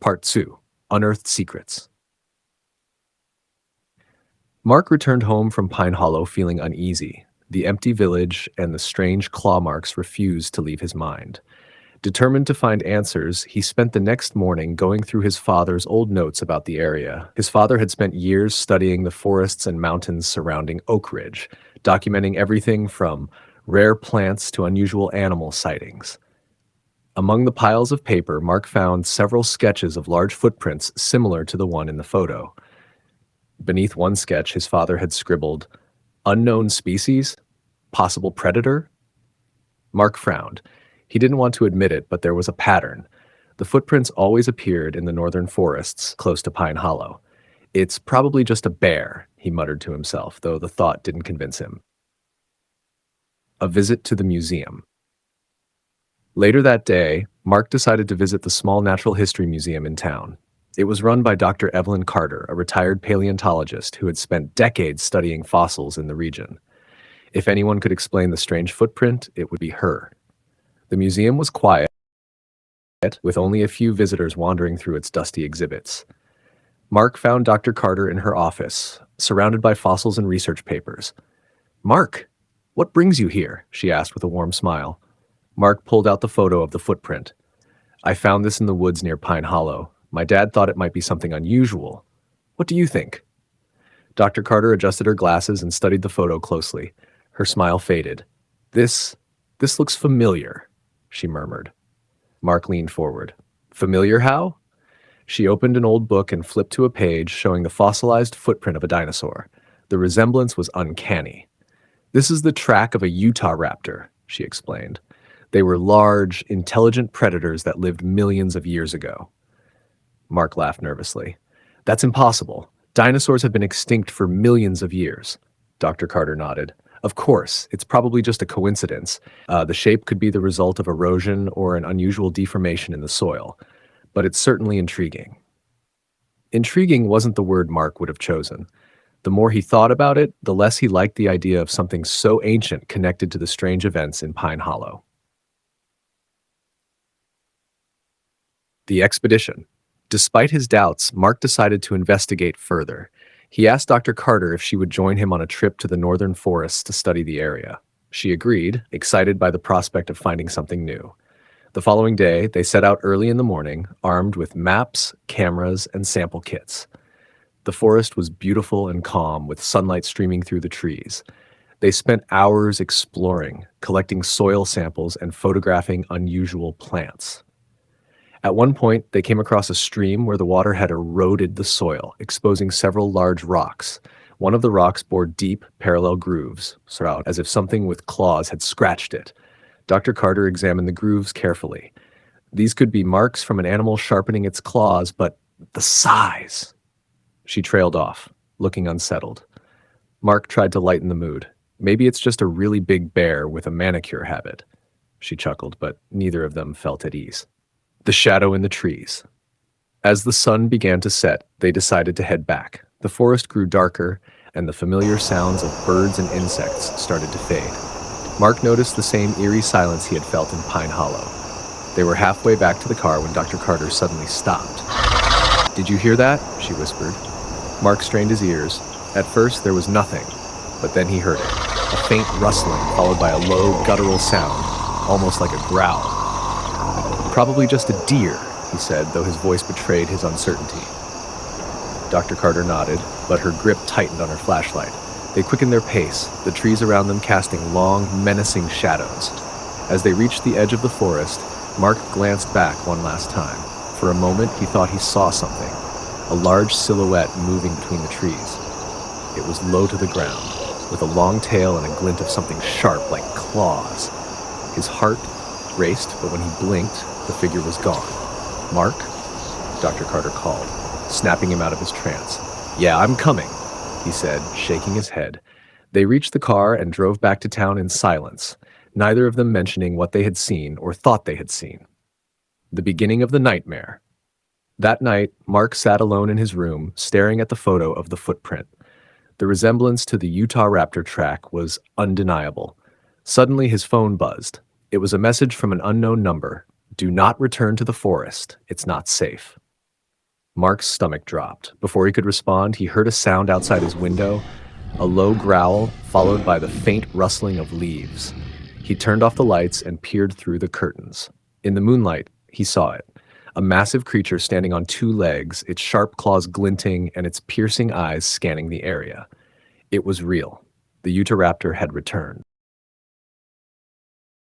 Part 2. Unearthed Secrets. Mark returned home from Pine Hollow feeling uneasy. The empty village and the strange claw marks refused to leave his mind. Determined to find answers, he spent the next morning going through his father's old notes about the area. His father had spent years studying the forests and mountains surrounding Oak Ridge, documenting everything from rare plants to unusual animal sightings. Among the piles of paper, Mark found several sketches of large footprints similar to the one in the photo. Beneath one sketch, his father had scribbled, "Unknown species? Possible predator?" Mark frowned. He didn't want to admit it, but there was a pattern. The footprints always appeared in the northern forests close to Pine Hollow. "It's probably just a bear," he muttered to himself, though the thought didn't convince him. A visit to the museum. Later that day, Mark decided to visit the small natural history museum in town. It was run by Dr. Evelyn Carter, a retired paleontologist who had spent decades studying fossils in the region. If anyone could explain the strange footprint, it would be her. The museum was quiet, with only a few visitors wandering through its dusty exhibits. Mark found Dr. Carter in her office, surrounded by fossils and research papers. "Mark, what brings you here?" she asked with a warm smile. Mark pulled out the photo of the footprint. "I found this in the woods near Pine Hollow. My dad thought it might be something unusual. What do you think?" Dr. Carter adjusted her glasses and studied the photo closely. Her smile faded. This looks familiar," she murmured. Mark leaned forward. "Familiar how?" She opened an old book and flipped to a page showing the fossilized footprint of a dinosaur. The resemblance was uncanny. "This is the track of a Utah raptor," she explained. "They were large, intelligent predators that lived millions of years ago." Mark laughed nervously. "That's impossible. Dinosaurs have been extinct for millions of years." Dr. Carter nodded. "Of course, it's probably just a coincidence. The shape could be the result of erosion or an unusual deformation in the soil, but it's certainly intriguing." Intriguing wasn't the word Mark would have chosen. The more he thought about it, the less he liked the idea of something so ancient connected to the strange events in Pine Hollow. The expedition. Despite his doubts, Mark decided to investigate further. He asked Dr. Carter if she would join him on a trip to the northern forests to study the area. She agreed, excited by the prospect of finding something new. The following day, they set out early in the morning, armed with maps, cameras, and sample kits. The forest was beautiful and calm, with sunlight streaming through the trees. They spent hours exploring, collecting soil samples and photographing unusual plants. At one point, they came across a stream where the water had eroded the soil, exposing several large rocks. One of the rocks bore deep, parallel grooves, as if something with claws had scratched it. Dr. Carter examined the grooves carefully. These could be marks from an animal sharpening its claws, but the size! She trailed off, looking unsettled. Mark tried to lighten the mood. "Maybe it's just a really big bear with a manicure habit." She chuckled, but neither of them felt at ease. The shadow in the trees. As the sun began to set, they decided to head back. The forest grew darker, and the familiar sounds of birds and insects started to fade. Mark noticed the same eerie silence he had felt in Pine Hollow. They were halfway back to the car when Dr. Carter suddenly stopped. "Did you hear that?" she whispered. Mark strained his ears. At first, there was nothing, but then he heard it. A faint rustling followed by a low, guttural sound, almost like a growl. "Probably just a deer," he said, though his voice betrayed his uncertainty. Dr. Carter nodded, but her grip tightened on her flashlight. They quickened their pace, the trees around them casting long, menacing shadows. As they reached the edge of the forest, Mark glanced back one last time. For a moment, he thought he saw something, a large silhouette moving between the trees. It was low to the ground, with a long tail and a glint of something sharp like claws. His heart raced, but when he blinked, the figure was gone. "Mark?" Dr. Carter called, snapping him out of his trance. "Yeah, I'm coming," he said, shaking his head. They reached the car and drove back to town in silence, neither of them mentioning what they had seen or thought they had seen. The beginning of the nightmare. That night, Mark sat alone in his room, staring at the photo of the footprint. The resemblance to the Utah raptor track was undeniable. Suddenly, his phone buzzed. It was a message from an unknown number. "Do not return to the forest. It's not safe." Mark's stomach dropped. Before he could respond, he heard a sound outside his window, a low growl followed by the faint rustling of leaves. He turned off the lights and peered through the curtains. In the moonlight, he saw it. A massive creature standing on two legs, its sharp claws glinting and its piercing eyes scanning the area. It was real. The Utahraptor had returned.